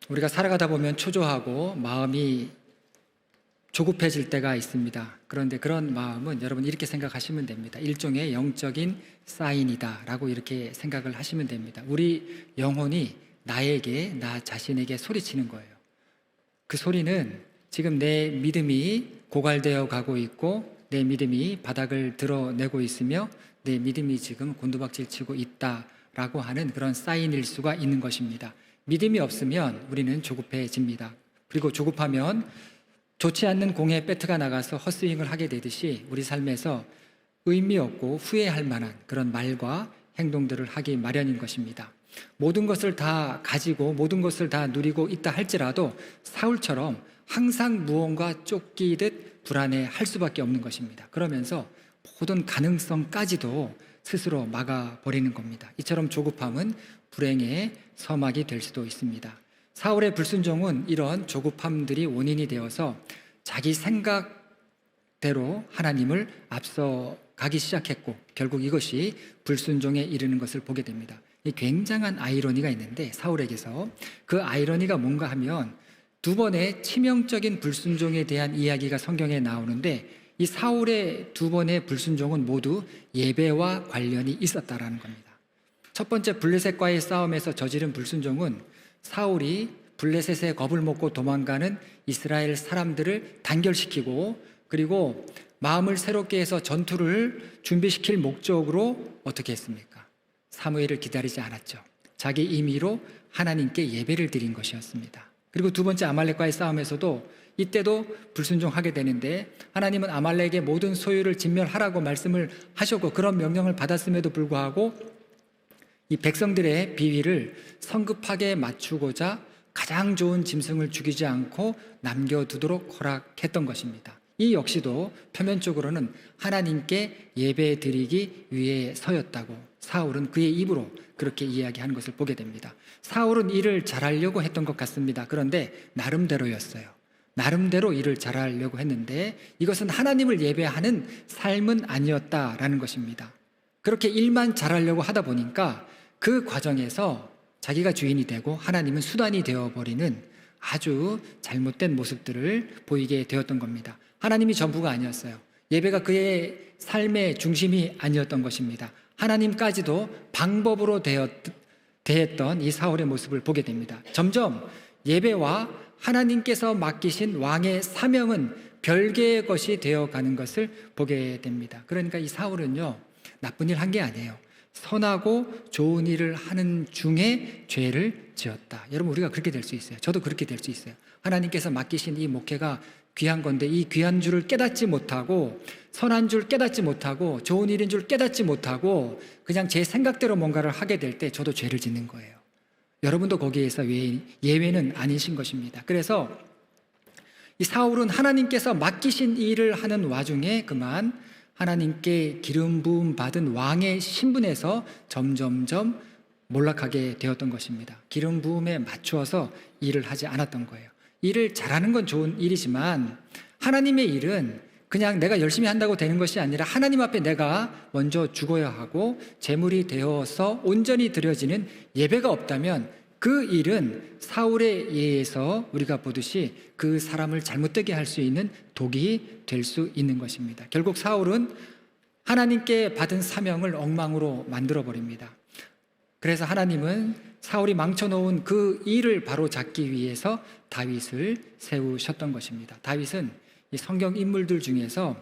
우리가 살아가다 보면 초조하고 마음이 조급해질 때가 있습니다. 그런데 그런 마음은 여러분 이렇게 생각하시면 됩니다. 일종의 영적인 사인이다 라고 이렇게 생각을 하시면 됩니다. 우리 영혼이 나에게, 나 자신에게 소리치는 거예요. 그 소리는 지금 내 믿음이 고갈되어 가고 있고 내 믿음이 바닥을 드러내고 있으며 내 믿음이 지금 곤두박질 치고 있다라고 하는 그런 사인일 수가 있는 것입니다. 믿음이 없으면 우리는 조급해집니다. 그리고 조급하면 좋지 않는 공에 배트가 나가서 헛스윙을 하게 되듯이 우리 삶에서 의미 없고 후회할 만한 그런 말과 행동들을 하기 마련인 것입니다. 모든 것을 다 가지고 모든 것을 다 누리고 있다 할지라도 사울처럼 항상 무언가 쫓기듯 불안해할 수밖에 없는 것입니다. 그러면서 모든 가능성까지도 스스로 막아버리는 겁니다. 이처럼 조급함은 불행의 서막이 될 수도 있습니다. 사울의 불순종은 이런 조급함들이 원인이 되어서 자기 생각대로 하나님을 앞서가기 시작했고 결국 이것이 불순종에 이르는 것을 보게 됩니다. 이 굉장한 아이러니가 있는데 사울에게서 그 아이러니가 뭔가 하면 두 번의 치명적인 불순종에 대한 이야기가 성경에 나오는데 이 사울의 두 번의 불순종은 모두 예배와 관련이 있었다라는 겁니다. 첫 번째 블레셋과의 싸움에서 저지른 불순종은 사울이 블레셋의 겁을 먹고 도망가는 이스라엘 사람들을 단결시키고 그리고 마음을 새롭게 해서 전투를 준비시킬 목적으로 어떻게 했습니까? 사무엘을 기다리지 않았죠. 자기 임의로 하나님께 예배를 드린 것이었습니다. 그리고 두 번째 아말렉과의 싸움에서도 이때도 불순종하게 되는데 하나님은 아말렉의 모든 소유를 진멸하라고 말씀을 하셨고 그런 명령을 받았음에도 불구하고 이 백성들의 비위를 성급하게 맞추고자 가장 좋은 짐승을 죽이지 않고 남겨두도록 허락했던 것입니다. 이 역시도 표면적으로는 하나님께 예배 드리기 위해서였다고 사울은 그의 입으로 그렇게 이야기하는 것을 보게 됩니다. 사울은 일을 잘하려고 했던 것 같습니다. 그런데 나름대로였어요. 나름대로 일을 잘하려고 했는데 이것은 하나님을 예배하는 삶은 아니었다라는 것입니다. 그렇게 일만 잘하려고 하다 보니까 그 과정에서 자기가 주인이 되고 하나님은 수단이 되어버리는 아주 잘못된 모습들을 보이게 되었던 겁니다. 하나님이 전부가 아니었어요. 예배가 그의 삶의 중심이 아니었던 것입니다. 하나님까지도 방법으로 대했던 이 사울의 모습을 보게 됩니다. 점점 예배와 하나님께서 맡기신 왕의 사명은 별개의 것이 되어가는 것을 보게 됩니다. 그러니까 이 사울은요, 나쁜 일 한 게 아니에요. 선하고 좋은 일을 하는 중에 죄를 지었다. 여러분, 우리가 그렇게 될 수 있어요. 저도 그렇게 될 수 있어요. 하나님께서 맡기신 이 목회가 귀한 건데 이 귀한 줄을 깨닫지 못하고 선한 줄 깨닫지 못하고 좋은 일인 줄 깨닫지 못하고 그냥 제 생각대로 뭔가를 하게 될 때 저도 죄를 짓는 거예요. 여러분도 거기에서 예외는 아니신 것입니다. 그래서 이 사울은 하나님께서 맡기신 일을 하는 와중에 그만 하나님께 기름 부음 받은 왕의 신분에서 점점점 몰락하게 되었던 것입니다. 기름 부음에 맞추어서 일을 하지 않았던 거예요. 일을 잘하는 건 좋은 일이지만 하나님의 일은 그냥 내가 열심히 한다고 되는 것이 아니라 하나님 앞에 내가 먼저 죽어야 하고 제물이 되어서 온전히 드려지는 예배가 없다면 그 일은 사울에 의해서 우리가 보듯이 그 사람을 잘못되게 할 수 있는 독이 될 수 있는 것입니다. 결국 사울은 하나님께 받은 사명을 엉망으로 만들어버립니다. 그래서 하나님은 사울이 망쳐놓은 그 일을 바로 잡기 위해서 다윗을 세우셨던 것입니다. 다윗은 이 성경 인물들 중에서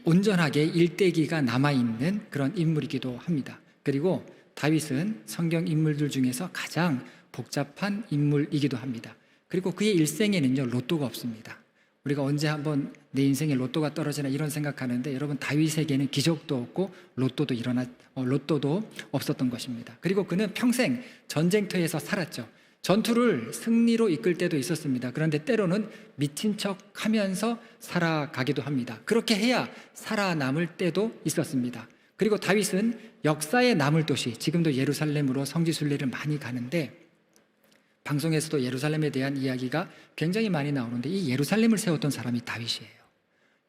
온전하게 일대기가 남아있는 그런 인물이기도 합니다. 그리고 다윗은 성경 인물들 중에서 가장 복잡한 인물이기도 합니다. 그리고 그의 일생에는요, 로또가 없습니다. 우리가 언제 한번 내 인생에 로또가 떨어지나 이런 생각하는데 여러분, 다윗에게는 기적도 없고 로또도 없었던 것입니다. 그리고 그는 평생 전쟁터에서 살았죠. 전투를 승리로 이끌 때도 있었습니다. 그런데 때로는 미친 척 하면서 살아가기도 합니다. 그렇게 해야 살아남을 때도 있었습니다. 그리고 다윗은 역사에 남을 도시, 지금도 예루살렘으로 성지순례를 많이 가는데 방송에서도 예루살렘에 대한 이야기가 굉장히 많이 나오는데 이 예루살렘을 세웠던 사람이 다윗이에요.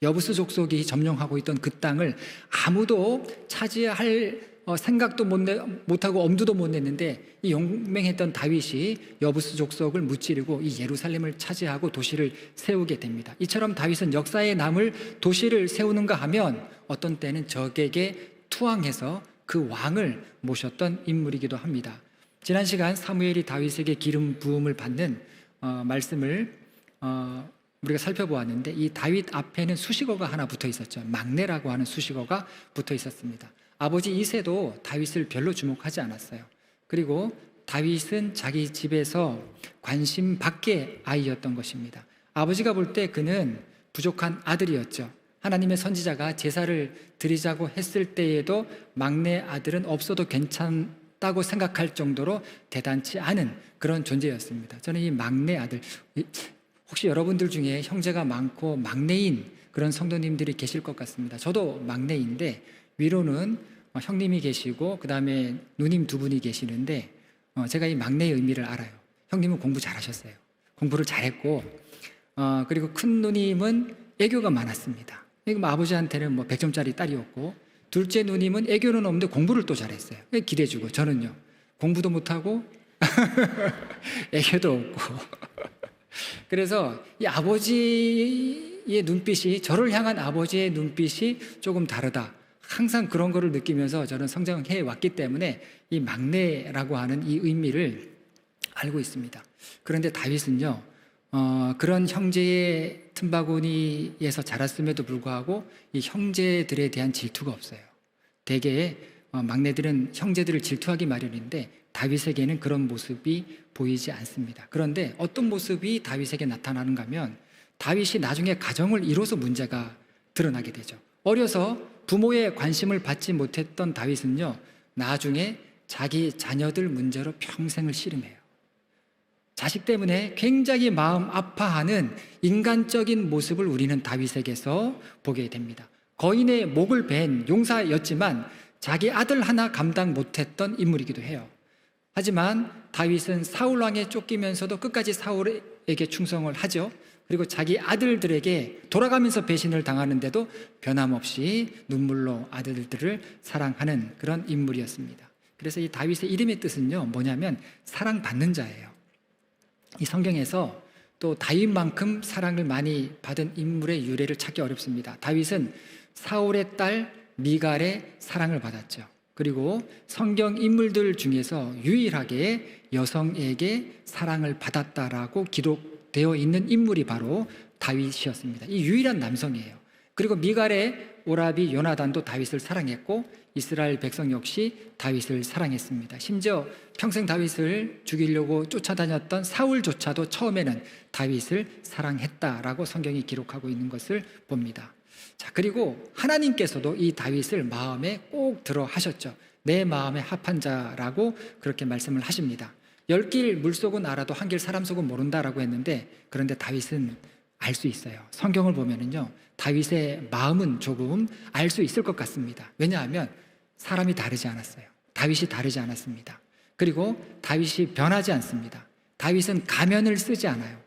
여부스 족속이 점령하고 있던 그 땅을 아무도 차지할 생각도 못하고 엄두도 못 냈는데 이 용맹했던 다윗이 여부스 족속을 무찌르고 이 예루살렘을 차지하고 도시를 세우게 됩니다. 이처럼 다윗은 역사에 남을 도시를 세우는가 하면 어떤 때는 적에게 투항해서 그 왕을 모셨던 인물이기도 합니다. 지난 시간 사무엘이 다윗에게 기름 부음을 받는 말씀을 우리가 살펴보았는데, 이 다윗 앞에는 수식어가 하나 붙어 있었죠. 막내라고 하는 수식어가 붙어 있었습니다. 아버지 이새도 다윗을 별로 주목하지 않았어요. 그리고 다윗은 자기 집에서 관심 밖의 아이였던 것입니다. 아버지가 볼 때 그는 부족한 아들이었죠. 하나님의 선지자가 제사를 드리자고 했을 때에도 막내 아들은 없어도 괜찮다고 생각할 정도로 대단치 않은 그런 존재였습니다. 저는 이 막내 아들, 혹시 여러분들 중에 형제가 많고 막내인 그런 성도님들이 계실 것 같습니다. 저도 막내인데 위로는 형님이 계시고 그 다음에 누님 두 분이 계시는데 제가 이 막내의 의미를 알아요. 형님은 공부 잘하셨어요. 공부를 잘했고 그리고 큰 누님은 애교가 많았습니다. 아버지한테는 100점짜리 딸이었고, 둘째 누님은 애교는 없는데 공부를 또 잘했어요. 기대주고, 저는요 공부도 못하고 애교도 없고 그래서 이 아버지의 눈빛이, 저를 향한 아버지의 눈빛이 조금 다르다, 항상 그런 거를 느끼면서 저는 성장해 왔기 때문에 이 막내라고 하는 이 의미를 알고 있습니다. 그런데 다윗은요 그런 형제의 틈바구니에서 자랐음에도 불구하고 이 형제들에 대한 질투가 없어요. 대개 막내들은 형제들을 질투하기 마련인데 다윗에게는 그런 모습이 보이지 않습니다. 그런데 어떤 모습이 다윗에게 나타나는가 하면, 다윗이 나중에 가정을 이뤄서 문제가 드러나게 되죠. 어려서 부모의 관심을 받지 못했던 다윗은요 나중에 자기 자녀들 문제로 평생을 씨름해요. 자식 때문에 굉장히 마음 아파하는 인간적인 모습을 우리는 다윗에게서 보게 됩니다. 거인의 목을 벤 용사였지만 자기 아들 하나 감당 못했던 인물이기도 해요. 하지만 다윗은 사울 왕에 쫓기면서도 끝까지 사울에게 충성을 하죠. 그리고 자기 아들들에게 돌아가면서 배신을 당하는데도 변함없이 눈물로 아들들을 사랑하는 그런 인물이었습니다. 그래서 이 다윗의 이름의 뜻은요 뭐냐면 사랑받는 자예요. 이 성경에서 또 다윗만큼 사랑을 많이 받은 인물의 유래를 찾기 어렵습니다. 다윗은 사울의 딸 미갈의 사랑을 받았죠. 그리고 성경 인물들 중에서 유일하게 여성에게 사랑을 받았다라고 기록되어 있는 인물이 바로 다윗이었습니다. 이 유일한 남성이에요. 그리고 미갈의 오라비 요나단도 다윗을 사랑했고 이스라엘 백성 역시 다윗을 사랑했습니다. 심지어 평생 다윗을 죽이려고 쫓아다녔던 사울조차도 처음에는 다윗을 사랑했다라고 성경이 기록하고 있는 것을 봅니다. 자, 그리고 하나님께서도 이 다윗을 마음에 꼭 들어 하셨죠. 내 마음에 합한 자라고 그렇게 말씀을 하십니다. 10길 물속은 알아도 한 길 사람 속은 모른다라고 했는데, 그런데 다윗은 알 수 있어요. 성경을 보면은요 다윗의 마음은 조금 알 수 있을 것 같습니다. 왜냐하면 사람이 다르지 않았어요. 다윗이 다르지 않았습니다. 그리고 다윗이 변하지 않습니다. 다윗은 가면을 쓰지 않아요.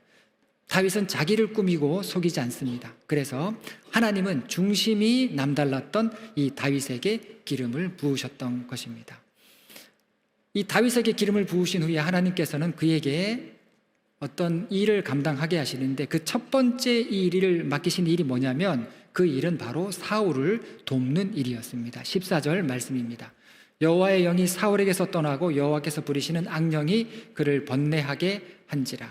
다윗은 자기를 꾸미고 속이지 않습니다. 그래서 하나님은 중심이 남달랐던 이 다윗에게 기름을 부으셨던 것입니다. 이 다윗에게 기름을 부으신 후에 하나님께서는 그에게 어떤 일을 감당하게 하시는데, 그 첫 번째 일을 맡기신 일이 뭐냐면 그 일은 바로 사울을 돕는 일이었습니다. 14절 말씀입니다. 여호와의 영이 사울에게서 떠나고 여호와께서 부리시는 악령이 그를 번뇌하게 한지라.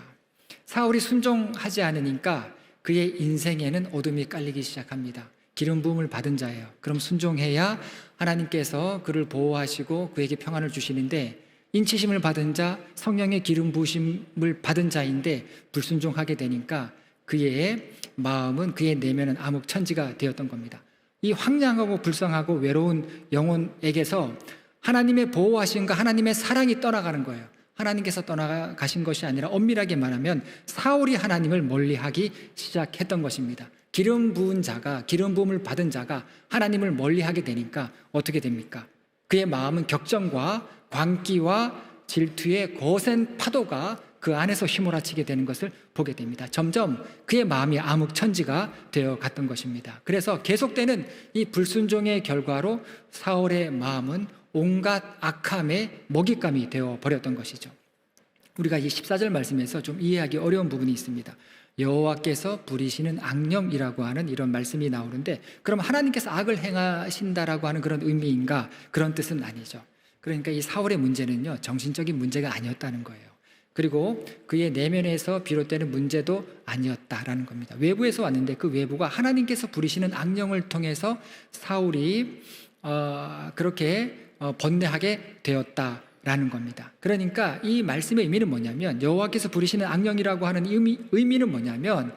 사울이 순종하지 않으니까 그의 인생에는 어둠이 깔리기 시작합니다. 기름 부음을 받은 자예요. 그럼 순종해야 하나님께서 그를 보호하시고 그에게 평안을 주시는데, 인치심을 받은 자, 성령의 기름 부으심을 받은 자인데 불순종하게 되니까 그의 마음은, 그의 내면은 암흑천지가 되었던 겁니다. 이 황량하고 불쌍하고 외로운 영혼에게서 하나님의 보호하심과 하나님의 사랑이 떠나가는 거예요. 하나님께서 떠나가신 것이 아니라 엄밀하게 말하면 사울이 하나님을 멀리하기 시작했던 것입니다. 기름 부은 자가, 기름 부음을 받은 자가 하나님을 멀리하게 되니까 어떻게 됩니까? 그의 마음은 격정과 광기와 질투의 거센 파도가 그 안에서 휘몰아치게 되는 것을 보게 됩니다. 점점 그의 마음이 암흑천지가 되어 갔던 것입니다. 그래서 계속되는 이 불순종의 결과로 사울의 마음은 온갖 악함의 먹잇감이 되어 버렸던 것이죠. 우리가 이 14절 말씀에서 좀 이해하기 어려운 부분이 있습니다. 여호와께서 부리시는 악령이라고 하는 이런 말씀이 나오는데, 그럼 하나님께서 악을 행하신다라고 하는 그런 의미인가? 그런 뜻은 아니죠. 그러니까 이 사울의 문제는요, 정신적인 문제가 아니었다는 거예요. 그리고 그의 내면에서 비롯되는 문제도 아니었다라는 겁니다. 외부에서 왔는데 그 외부가 하나님께서 부리시는 악령을 통해서 사울이 그렇게 번뇌하게 되었다라는 겁니다. 그러니까 이 말씀의 의미는 뭐냐면, 여호와께서 부리시는 악령이라고 하는 의미는 뭐냐면,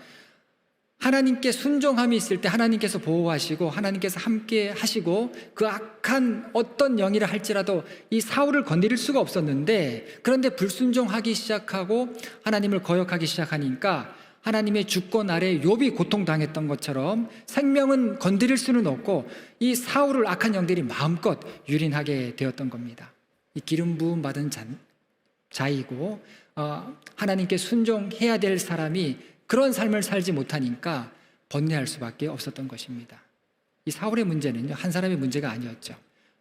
하나님께 순종함이 있을 때 하나님께서 보호하시고 하나님께서 함께 하시고 그 악한 어떤 영이라 할지라도 이 사울을 건드릴 수가 없었는데, 그런데 불순종하기 시작하고 하나님을 거역하기 시작하니까 하나님의 주권 아래 욥이 고통당했던 것처럼 생명은 건드릴 수는 없고 이 사울을 악한 영들이 마음껏 유린하게 되었던 겁니다. 이 기름 부음 받은 자이고 하나님께 순종해야 될 사람이 그런 삶을 살지 못하니까 번뇌할 수밖에 없었던 것입니다. 이 사울의 문제는요, 한 사람의 문제가 아니었죠.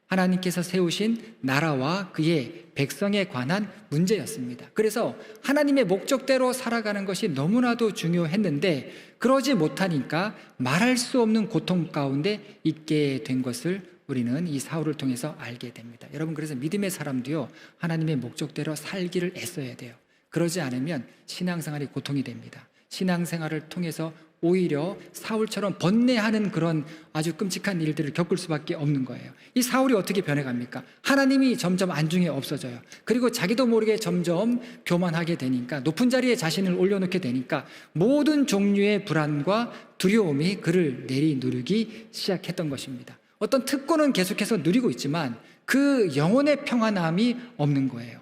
하나님께서 세우신 나라와 그의 백성에 관한 문제였습니다. 그래서 하나님의 목적대로 살아가는 것이 너무나도 중요했는데 그러지 못하니까 말할 수 없는 고통 가운데 있게 된 것을 우리는 이 사울을 통해서 알게 됩니다. 여러분, 그래서 믿음의 사람도요, 하나님의 목적대로 살기를 애써야 돼요. 그러지 않으면 신앙생활이 고통이 됩니다. 신앙생활을 통해서 오히려 사울처럼 번뇌하는 그런 아주 끔찍한 일들을 겪을 수밖에 없는 거예요. 이 사울이 어떻게 변해갑니까? 하나님이 점점 안중에 없어져요. 그리고 자기도 모르게 점점 교만하게 되니까, 높은 자리에 자신을 올려놓게 되니까 모든 종류의 불안과 두려움이 그를 내리누르기 시작했던 것입니다. 어떤 특권은 계속해서 누리고 있지만 그 영혼의 평안함이 없는 거예요.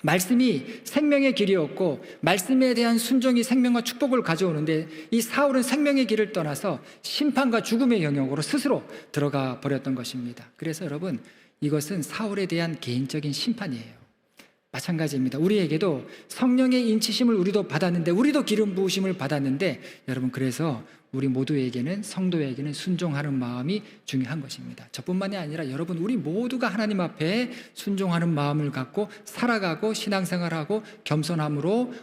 말씀이 생명의 길이었고 말씀에 대한 순종이 생명과 축복을 가져오는데, 이 사울은 생명의 길을 떠나서 심판과 죽음의 영역으로 스스로 들어가 버렸던 것입니다. 그래서 여러분, 이것은 사울에 대한 개인적인 심판이에요. 마찬가지입니다. 우리에게도 성령의 인치심을 우리도 받았는데, 우리도 기름 부으심을 받았는데, 여러분, 그래서 우리 모두에게는, 성도에게는 순종하는 마음이 중요한 것입니다. 저뿐만이 아니라 여러분, 우리 모두가 하나님 앞에 순종하는 마음을 갖고 살아가고 신앙생활하고 겸손함으로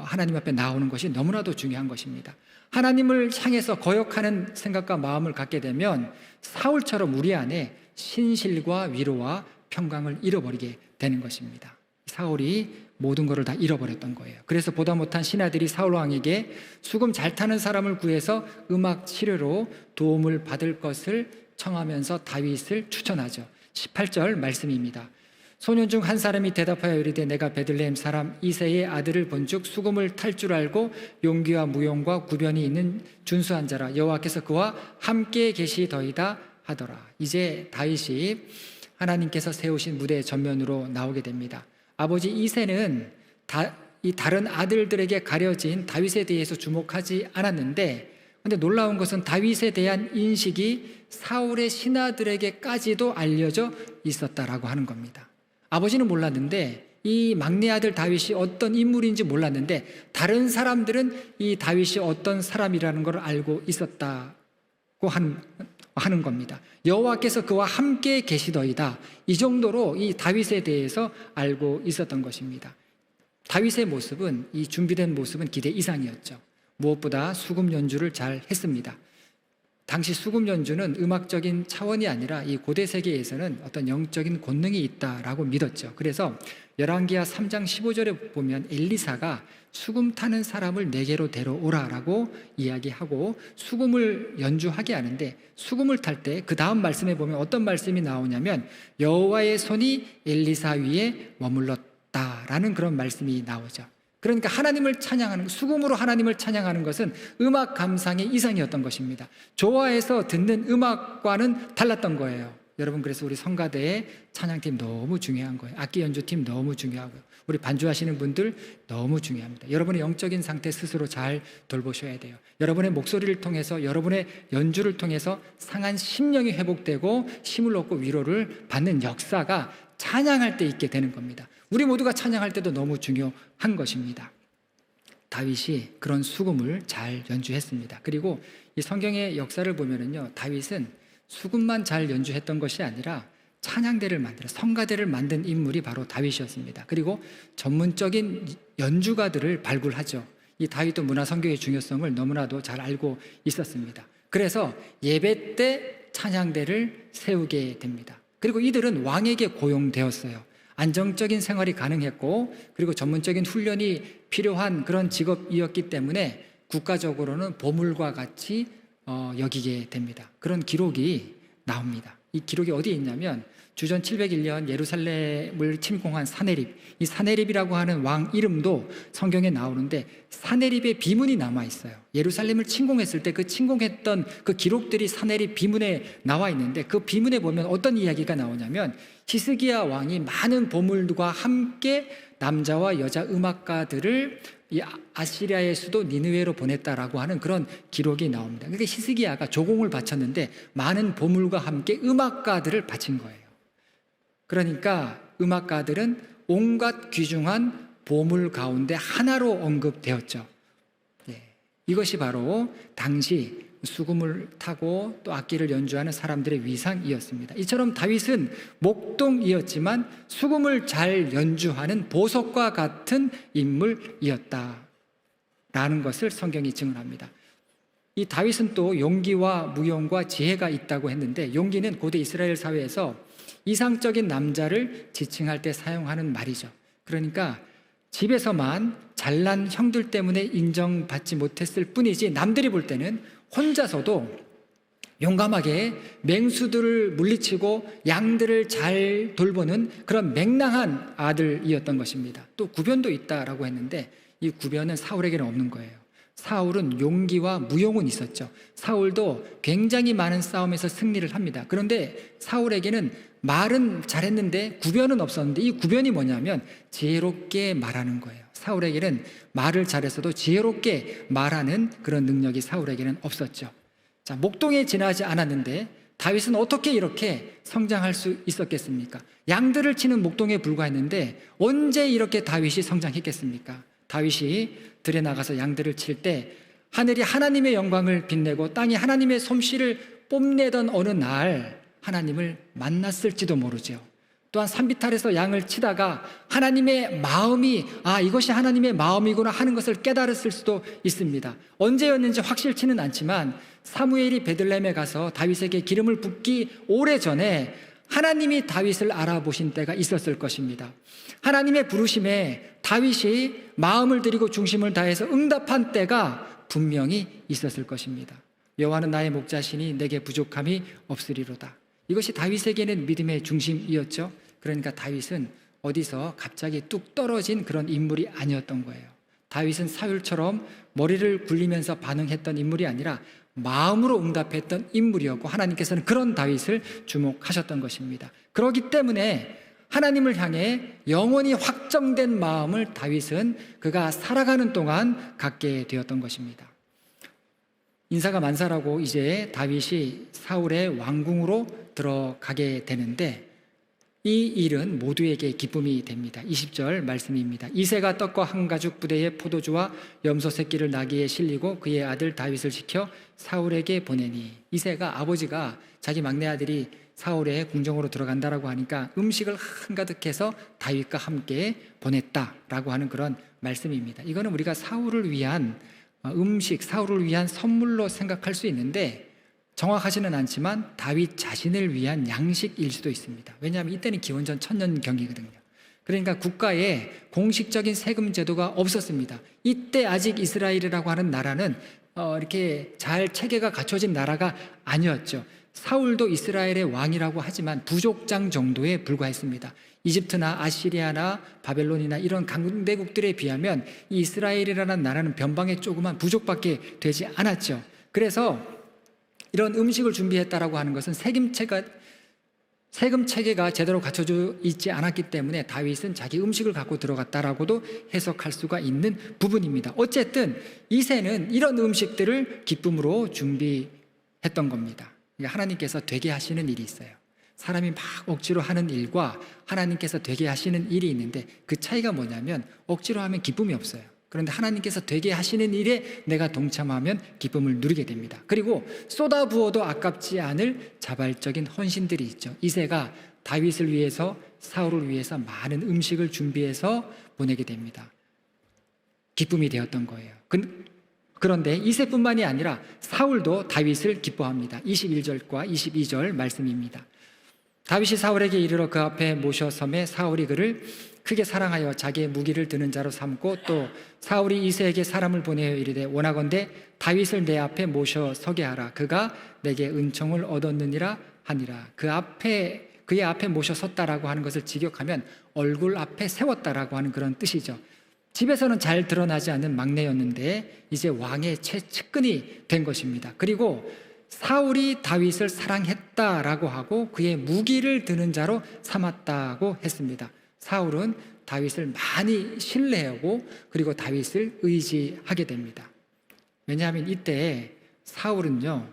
하나님 앞에 나오는 것이 너무나도 중요한 것입니다. 하나님을 향해서 거역하는 생각과 마음을 갖게 되면 사울처럼 우리 안에 신실과 위로와 평강을 잃어버리게 되는 것입니다. 사울이 모든 것을 다 잃어버렸던 거예요. 그래서 보다 못한 신하들이 사울 왕에게 수금 잘 타는 사람을 구해서 음악 치료로 도움을 받을 것을 청하면서 다윗을 추천하죠. 18절 말씀입니다. 소년 중 한 사람이 대답하여 이르되 내가 베들레헴 사람 이새의 아들을 본즉 수금을 탈 줄 알고 용기와 무용과 구변이 있는 준수한 자라, 여호와께서 그와 함께 계시더이다 하더라. 이제 다윗이 하나님께서 세우신 무대 전면으로 나오게 됩니다. 아버지 이새는 이 다른 아들들에게 가려진 다윗에 대해서 주목하지 않았는데, 그런데 놀라운 것은 다윗에 대한 인식이 사울의 신하들에게까지도 알려져 있었다라고 하는 겁니다. 아버지는 몰랐는데, 이 막내 아들 다윗이 어떤 인물인지 몰랐는데 다른 사람들은 이 다윗이 어떤 사람이라는 걸 알고 있었다고 하는 겁니다. 여호와께서 그와 함께 계시더이다. 이 정도로 이 다윗에 대해서 알고 있었던 것입니다. 다윗의 모습은, 이 준비된 모습은 기대 이상이었죠. 무엇보다 수금 연주를 잘 했습니다. 당시 수금 연주는 음악적인 차원이 아니라 이 고대 세계에서는 어떤 영적인 권능이 있다라고 믿었죠. 그래서 열왕기하 3장 15절에 보면 엘리사가 수금 타는 사람을 내게로 데려오라라고 이야기하고 수금을 연주하게 하는데, 수금을 탈 때 그 다음 말씀에 보면 어떤 말씀이 나오냐면 여호와의 손이 엘리사 위에 머물렀다라는 그런 말씀이 나오죠. 그러니까 하나님을 찬양하는, 수금으로 하나님을 찬양하는 것은 음악 감상의 이상이었던 것입니다. 좋아해서 듣는 음악과는 달랐던 거예요. 여러분, 그래서 우리 성가대의 찬양팀 너무 중요한 거예요. 악기 연주팀 너무 중요하고요. 우리 반주하시는 분들 너무 중요합니다. 여러분의 영적인 상태 스스로 잘 돌보셔야 돼요. 여러분의 목소리를 통해서, 여러분의 연주를 통해서 상한 심령이 회복되고 힘을 얻고 위로를 받는 역사가 찬양할 때 있게 되는 겁니다. 우리 모두가 찬양할 때도 너무 중요한 것입니다. 다윗이 그런 수금을 잘 연주했습니다. 그리고 이 성경의 역사를 보면은요, 다윗은 수금만 잘 연주했던 것이 아니라 찬양대를 만들어 성가대를 만든 인물이 바로 다윗이었습니다. 그리고 전문적인 연주가들을 발굴하죠. 이 다윗도 문화성교의 중요성을 너무나도 잘 알고 있었습니다. 그래서 예배 때 찬양대를 세우게 됩니다. 그리고 이들은 왕에게 고용되었어요. 안정적인 생활이 가능했고, 그리고 전문적인 훈련이 필요한 그런 직업이었기 때문에 국가적으로는 보물과 같이 여기게 됩니다. 그런 기록이 나옵니다. 이 기록이 어디에 있냐면 주전 701년 예루살렘을 침공한 사네립, 이 사네립이라고 하는 왕 이름도 성경에 나오는데 사네립의 비문이 남아 있어요. 예루살렘을 침공했을 때 그 침공했던 그 기록들이 사네립 비문에 나와 있는데, 그 비문에 보면 어떤 이야기가 나오냐면 히스기야 왕이 많은 보물과 함께 남자와 여자 음악가들을 이 아시리아의 수도 니느웨로 보냈다라고 하는 그런 기록이 나옵니다. 그러니까 히스기야가 조공을 바쳤는데 많은 보물과 함께 음악가들을 바친 거예요. 그러니까 음악가들은 온갖 귀중한 보물 가운데 하나로 언급되었죠. 이것이 바로 당시 수금을 타고 또 악기를 연주하는 사람들의 위상이었습니다. 이처럼 다윗은 목동이었지만 수금을 잘 연주하는 보석과 같은 인물이었다라는 것을 성경이 증언합니다. 이 다윗은 또 용기와 무용과 지혜가 있다고 했는데, 용기는 고대 이스라엘 사회에서 이상적인 남자를 지칭할 때 사용하는 말이죠. 그러니까 집에서만 잘난 형들 때문에 인정받지 못했을 뿐이지 남들이 볼 때는 혼자서도 용감하게 맹수들을 물리치고 양들을 잘 돌보는 그런 맹랑한 아들이었던 것입니다. 또 구변도 있다라고 했는데 이 구변은 사울에게는 없는 거예요. 사울은 용기와 무용은 있었죠. 사울도 굉장히 많은 싸움에서 승리를 합니다. 그런데 사울에게는 말은 잘했는데 구변은 없었는데, 이 구변이 뭐냐면 지혜롭게 말하는 거예요. 사울에게는 말을 잘했어도 지혜롭게 말하는 그런 능력이 사울에게는 없었죠. 자, 목동에 지나지 않았는데 다윗은 어떻게 이렇게 성장할 수 있었겠습니까? 양들을 치는 목동에 불과했는데 언제 이렇게 다윗이 성장했겠습니까? 다윗이 들에 나가서 양들을 칠 때 하늘이 하나님의 영광을 빛내고 땅이 하나님의 솜씨를 뽐내던 어느 날 하나님을 만났을지도 모르죠. 또한 산비탈에서 양을 치다가 하나님의 마음이 이것이 하나님의 마음이구나 하는 것을 깨달았을 수도 있습니다. 언제였는지 확실치는 않지만 사무엘이 베들레헴에 가서 다윗에게 기름을 붓기 오래전에 하나님이 다윗을 알아보신 때가 있었을 것입니다. 하나님의 부르심에 다윗이 마음을 들이고 중심을 다해서 응답한 때가 분명히 있었을 것입니다. 여호와는 나의 목자시니 내게 부족함이 없으리로다. 이것이 다윗에게는 믿음의 중심이었죠. 그러니까 다윗은 어디서 갑자기 뚝 떨어진 그런 인물이 아니었던 거예요. 다윗은 사울처럼 머리를 굴리면서 반응했던 인물이 아니라 마음으로 응답했던 인물이었고, 하나님께서는 그런 다윗을 주목하셨던 것입니다. 그렇기 때문에 하나님을 향해 영원히 확정된 마음을 다윗은 그가 살아가는 동안 갖게 되었던 것입니다. 인사가 만사라고 이제 다윗이 사울의 왕궁으로 들어가게 되는데, 이 일은 모두에게 기쁨이 됩니다. 20절 말씀입니다. 이새가 떡과 한 가죽 부대에 포도주와 염소 새끼를 나귀에 실리고 그의 아들 다윗을 시켜 사울에게 보내니, 이새가 아버지가 자기 막내 아들이 사울의 궁정으로 들어간다라고 하니까 음식을 한가득해서 다윗과 함께 보냈다라고 하는 그런 말씀입니다. 이거는 우리가 사울을 위한 음식, 사울을 위한 선물로 생각할 수 있는데 정확하지는 않지만 다윗 자신을 위한 양식일 수도 있습니다. 왜냐하면 이때는 기원전 1000년경이거든요. 그러니까 국가에 공식적인 세금 제도가 없었습니다. 이때 아직 이스라엘이라고 하는 나라는 이렇게 잘 체계가 갖춰진 나라가 아니었죠. 사울도 이스라엘의 왕이라고 하지만 부족장 정도에 불과했습니다. 이집트나 아시리아나 바벨론이나 이런 강대국들에 비하면 이 이스라엘이라는 나라는 변방의 조그만 부족밖에 되지 않았죠. 그래서 이런 음식을 준비했다라고 하는 것은 세금 체계가 제대로 갖춰져 있지 않았기 때문에 다윗은 자기 음식을 갖고 들어갔다라고도 해석할 수가 있는 부분입니다. 어쨌든 이새는 이런 음식들을 기쁨으로 준비했던 겁니다. 하나님께서 되게 하시는 일이 있어요. 사람이 막 억지로 하는 일과 하나님께서 되게 하시는 일이 있는데 그 차이가 뭐냐면 억지로 하면 기쁨이 없어요. 그런데 하나님께서 되게 하시는 일에 내가 동참하면 기쁨을 누리게 됩니다. 그리고 쏟아부어도 아깝지 않을 자발적인 헌신들이 있죠. 이새가 다윗을 위해서, 사울을 위해서 많은 음식을 준비해서 보내게 됩니다. 기쁨이 되었던 거예요. 그런데 이새뿐만이 아니라 사울도 다윗을 기뻐합니다. 21절과 22절 말씀입니다. 다윗이 사울에게 이르러 그 앞에 모셔 섬에 사울이 그를 크게 사랑하여 자기의 무기를 드는 자로 삼고 또 사울이 이새에게 사람을 보내어 이르되 원하건대 다윗을 내 앞에 모셔 서게 하라. 그가 내게 은총을 얻었느니라 하니라. 그의 앞에 모셔 섰다라고 하는 것을 직역하면 얼굴 앞에 세웠다라고 하는 그런 뜻이죠. 집에서는 잘 드러나지 않는 막내였는데 이제 왕의 최측근이 된 것입니다. 그리고 사울이 다윗을 사랑했다라고 하고 그의 무기를 드는 자로 삼았다고 했습니다. 사울은 다윗을 많이 신뢰하고 그리고 다윗을 의지하게 됩니다. 왜냐하면 이때 사울은요,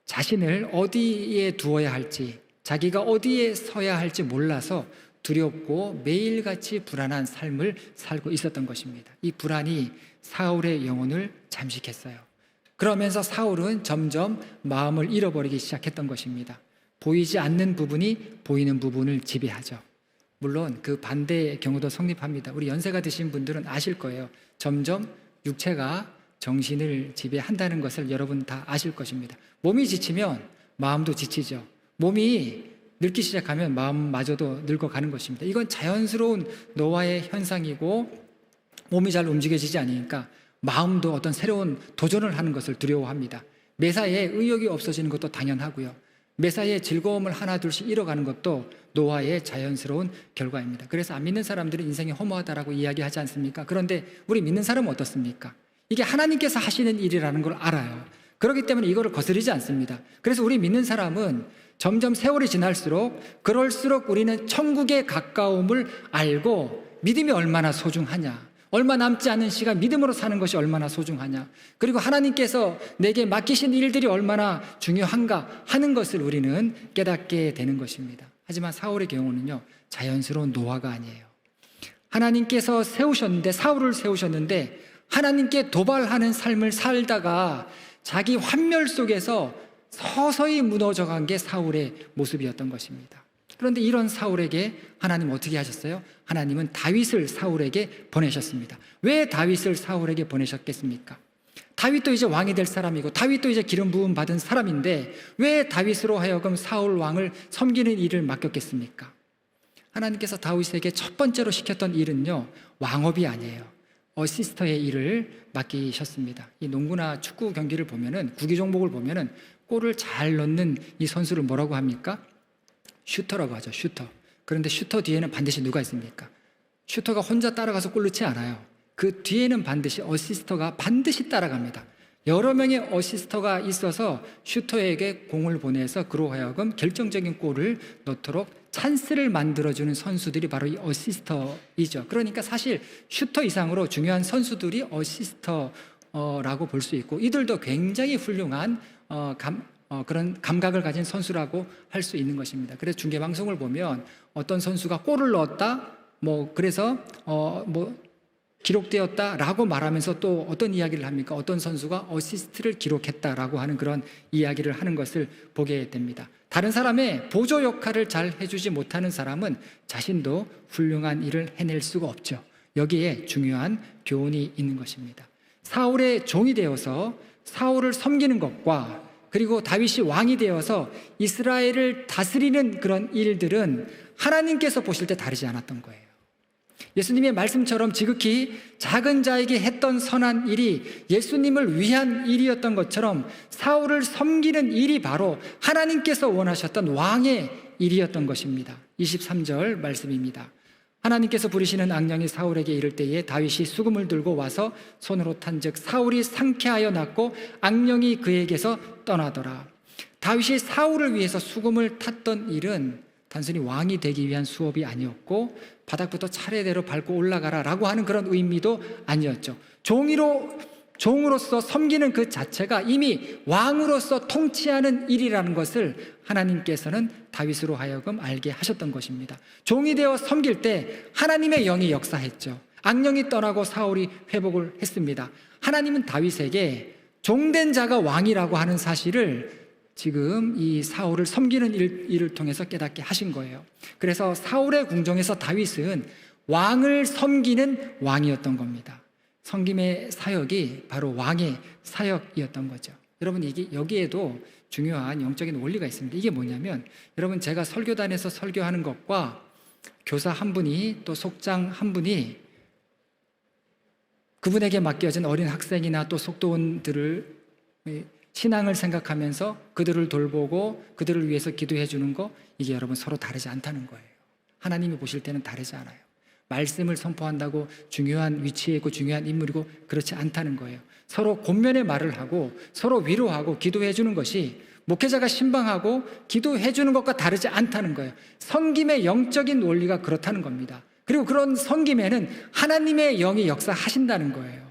자신을 어디에 두어야 할지, 자기가 어디에 서야 할지 몰라서 두렵고 매일같이 불안한 삶을 살고 있었던 것입니다. 이 불안이 사울의 영혼을 잠식했어요. 그러면서 사울은 점점 마음을 잃어버리기 시작했던 것입니다. 보이지 않는 부분이 보이는 부분을 지배하죠. 물론 그 반대의 경우도 성립합니다. 우리 연세가 드신 분들은 아실 거예요. 점점 육체가 정신을 지배한다는 것을 여러분 다 아실 것입니다. 몸이 지치면 마음도 지치죠. 몸이 늙기 시작하면 마음마저도 늙어가는 것입니다. 이건 자연스러운 노화의 현상이고 몸이 잘 움직여지지 않으니까 마음도 어떤 새로운 도전을 하는 것을 두려워합니다. 매사에 의욕이 없어지는 것도 당연하고요. 매사에 즐거움을 하나둘씩 잃어가는 것도 노화의 자연스러운 결과입니다. 그래서 안 믿는 사람들은 인생이 허무하다라고 이야기하지 않습니까? 그런데 우리 믿는 사람은 어떻습니까? 이게 하나님께서 하시는 일이라는 걸 알아요. 그렇기 때문에 이거를 거스르지 않습니다. 그래서 우리 믿는 사람은 점점 세월이 지날수록 그럴수록 우리는 천국의 가까움을 알고 믿음이 얼마나 소중하냐, 얼마 남지 않은 시간 믿음으로 사는 것이 얼마나 소중하냐, 그리고 하나님께서 내게 맡기신 일들이 얼마나 중요한가 하는 것을 우리는 깨닫게 되는 것입니다. 하지만 사울의 경우는요, 자연스러운 노화가 아니에요. 하나님께서 세우셨는데, 사울을 세우셨는데 하나님께 도발하는 삶을 살다가 자기 환멸 속에서 서서히 무너져간 게 사울의 모습이었던 것입니다. 그런데 이런 사울에게 하나님 어떻게 하셨어요? 하나님은 다윗을 사울에게 보내셨습니다. 왜 다윗을 사울에게 보내셨겠습니까? 다윗도 이제 왕이 될 사람이고 다윗도 이제 기름 부음 받은 사람인데 왜 다윗으로 하여금 사울 왕을 섬기는 일을 맡겼겠습니까? 하나님께서 다윗에게 첫 번째로 시켰던 일은요, 왕업이 아니에요. 어시스터의 일을 맡기셨습니다. 이 농구나 축구 경기를 보면은, 구기 종목을 보면은 골을 잘 넣는 이 선수를 뭐라고 합니까? 슈터라고 하죠. 슈터. 그런데 슈터 뒤에는 반드시 누가 있습니까? 슈터가 혼자 따라가서 골 넣지 않아요. 그 뒤에는 반드시 어시스터가 반드시 따라갑니다. 여러 명의 어시스터가 있어서 슈터에게 공을 보내서 그로 하여금 결정적인 골을 넣도록 찬스를 만들어주는 선수들이 바로 이 어시스터이죠. 그러니까 사실 슈터 이상으로 중요한 선수들이 어시스터라고 볼 수 있고, 이들도 굉장히 훌륭한 그런 감각을 가진 선수라고 할 수 있는 것입니다. 그래서 중계방송을 보면 어떤 선수가 골을 넣었다, 그래서 기록되었다라고 말하면서 또 어떤 이야기를 합니까? 어떤 선수가 어시스트를 기록했다라고 하는 그런 이야기를 하는 것을 보게 됩니다. 다른 사람의 보조 역할을 잘 해주지 못하는 사람은 자신도 훌륭한 일을 해낼 수가 없죠. 여기에 중요한 교훈이 있는 것입니다. 사울의 종이 되어서 사울을 섬기는 것과 그리고 다윗이 왕이 되어서 이스라엘을 다스리는 그런 일들은 하나님께서 보실 때 다르지 않았던 거예요. 예수님의 말씀처럼 지극히 작은 자에게 했던 선한 일이 예수님을 위한 일이었던 것처럼 사울을 섬기는 일이 바로 하나님께서 원하셨던 왕의 일이었던 것입니다. 23절 말씀입니다. 하나님께서 부리시는 악령이 사울에게 이를 때에 다윗이 수금을 들고 와서 손으로 탄즉 사울이 상쾌하여 낫고 악령이 그에게서 떠나더라. 다윗이 사울을 위해서 수금을 탔던 일은 단순히 왕이 되기 위한 수업이 아니었고 바닥부터 차례대로 밟고 올라가라 라고 하는 그런 의미도 아니었죠. 종으로서 섬기는 그 자체가 이미 왕으로서 통치하는 일이라는 것을 하나님께서는 다윗으로 하여금 알게 하셨던 것입니다. 종이 되어 섬길 때 하나님의 영이 역사했죠. 악령이 떠나고 사울이 회복을 했습니다. 하나님은 다윗에게 종된 자가 왕이라고 하는 사실을 지금 이 사울을 섬기는 일을 통해서 깨닫게 하신 거예요. 그래서 사울의 궁정에서 다윗은 왕을 섬기는 왕이었던 겁니다. 섬김의 사역이 바로 왕의 사역이었던 거죠. 여러분, 이게 여기에도 중요한 영적인 원리가 있습니다. 이게 뭐냐면, 여러분, 제가 설교단에서 설교하는 것과 교사 한 분이 또 속장 한 분이 그분에게 맡겨진 어린 학생이나 또 속도원들을 신앙을 생각하면서 그들을 돌보고 그들을 위해서 기도해 주는 거, 이게 여러분 서로 다르지 않다는 거예요. 하나님이 보실 때는 다르지 않아요. 말씀을 선포한다고 중요한 위치에 있고 중요한 인물이고 그렇지 않다는 거예요. 서로 권면의 말을 하고 서로 위로하고 기도해 주는 것이 목회자가 신방하고 기도해 주는 것과 다르지 않다는 거예요. 섬김의 영적인 원리가 그렇다는 겁니다. 그리고 그런 섬김에는 하나님의 영이 역사하신다는 거예요.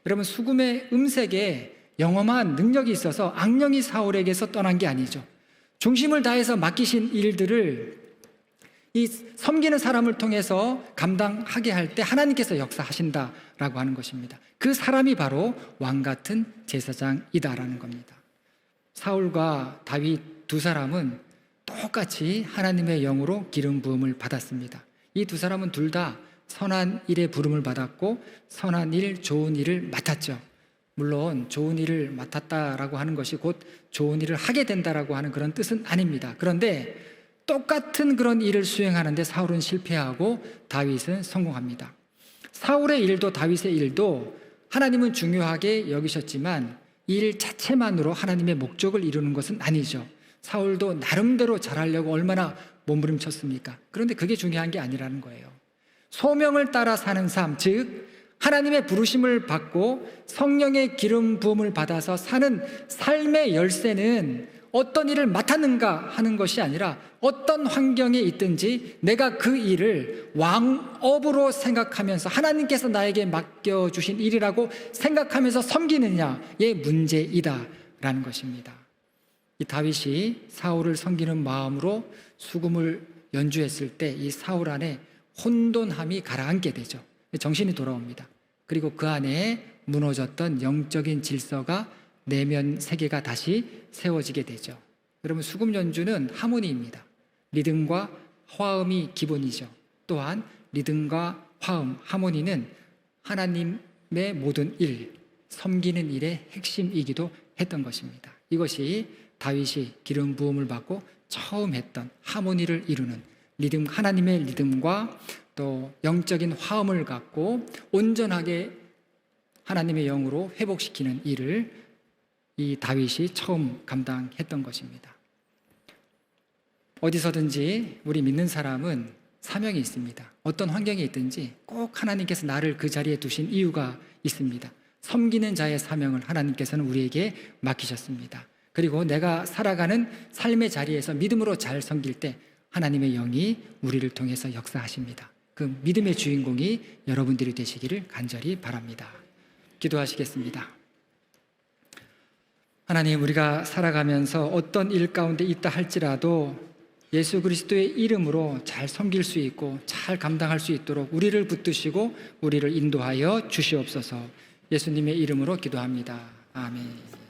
여러분, 수금의 음색에 영험한 능력이 있어서 악령이 사울에게서 떠난 게 아니죠. 중심을 다해서 맡기신 일들을 이 섬기는 사람을 통해서 감당하게 할 때 하나님께서 역사하신다라고 하는 것입니다. 그 사람이 바로 왕 같은 제사장이다라는 겁니다. 사울과 다윗 두 사람은 똑같이 하나님의 영으로 기름 부음을 받았습니다. 이 두 사람은 둘 다 선한 일에 부름을 받았고 선한 일, 좋은 일을 맡았죠. 물론 좋은 일을 맡았다라고 하는 것이 곧 좋은 일을 하게 된다라고 하는 그런 뜻은 아닙니다. 그런데 똑같은 그런 일을 수행하는데 사울은 실패하고 다윗은 성공합니다. 사울의 일도 다윗의 일도 하나님은 중요하게 여기셨지만 일 자체만으로 하나님의 목적을 이루는 것은 아니죠. 사울도 나름대로 잘하려고 얼마나 몸부림쳤습니까? 그런데 그게 중요한 게 아니라는 거예요. 소명을 따라 사는 삶, 즉 하나님의 부르심을 받고 성령의 기름 부음을 받아서 사는 삶의 열쇠는 어떤 일을 맡았는가 하는 것이 아니라 어떤 환경에 있든지 내가 그 일을 왕업으로 생각하면서 하나님께서 나에게 맡겨주신 일이라고 생각하면서 섬기느냐의 문제이다라는 것입니다. 이 다윗이 사울을 섬기는 마음으로 수금을 연주했을 때 이 사울 안에 혼돈함이 가라앉게 되죠. 정신이 돌아옵니다. 그리고 그 안에 무너졌던 영적인 질서가 내면 세계가 다시 세워지게 되죠. 여러분, 수금 연주는 하모니입니다. 리듬과 화음이 기본이죠. 또한 리듬과 화음, 하모니는 하나님의 모든 일, 섬기는 일의 핵심이기도 했던 것입니다. 이것이 다윗이 기름 부음을 받고 처음 했던 하모니를 이루는 리듬, 하나님의 리듬과 또 영적인 화음을 갖고 온전하게 하나님의 영으로 회복시키는 일을 이 다윗이 처음 감당했던 것입니다. 어디서든지 우리 믿는 사람은 사명이 있습니다. 어떤 환경에 있든지 꼭 하나님께서 나를 그 자리에 두신 이유가 있습니다. 섬기는 자의 사명을 하나님께서는 우리에게 맡기셨습니다. 그리고 내가 살아가는 삶의 자리에서 믿음으로 잘 섬길 때 하나님의 영이 우리를 통해서 역사하십니다. 그 믿음의 주인공이 여러분들이 되시기를 간절히 바랍니다. 기도하시겠습니다. 하나님, 우리가 살아가면서 어떤 일 가운데 있다 할지라도 예수 그리스도의 이름으로 잘 섬길 수 있고 잘 감당할 수 있도록 우리를 붙드시고 우리를 인도하여 주시옵소서. 예수님의 이름으로 기도합니다. 아멘.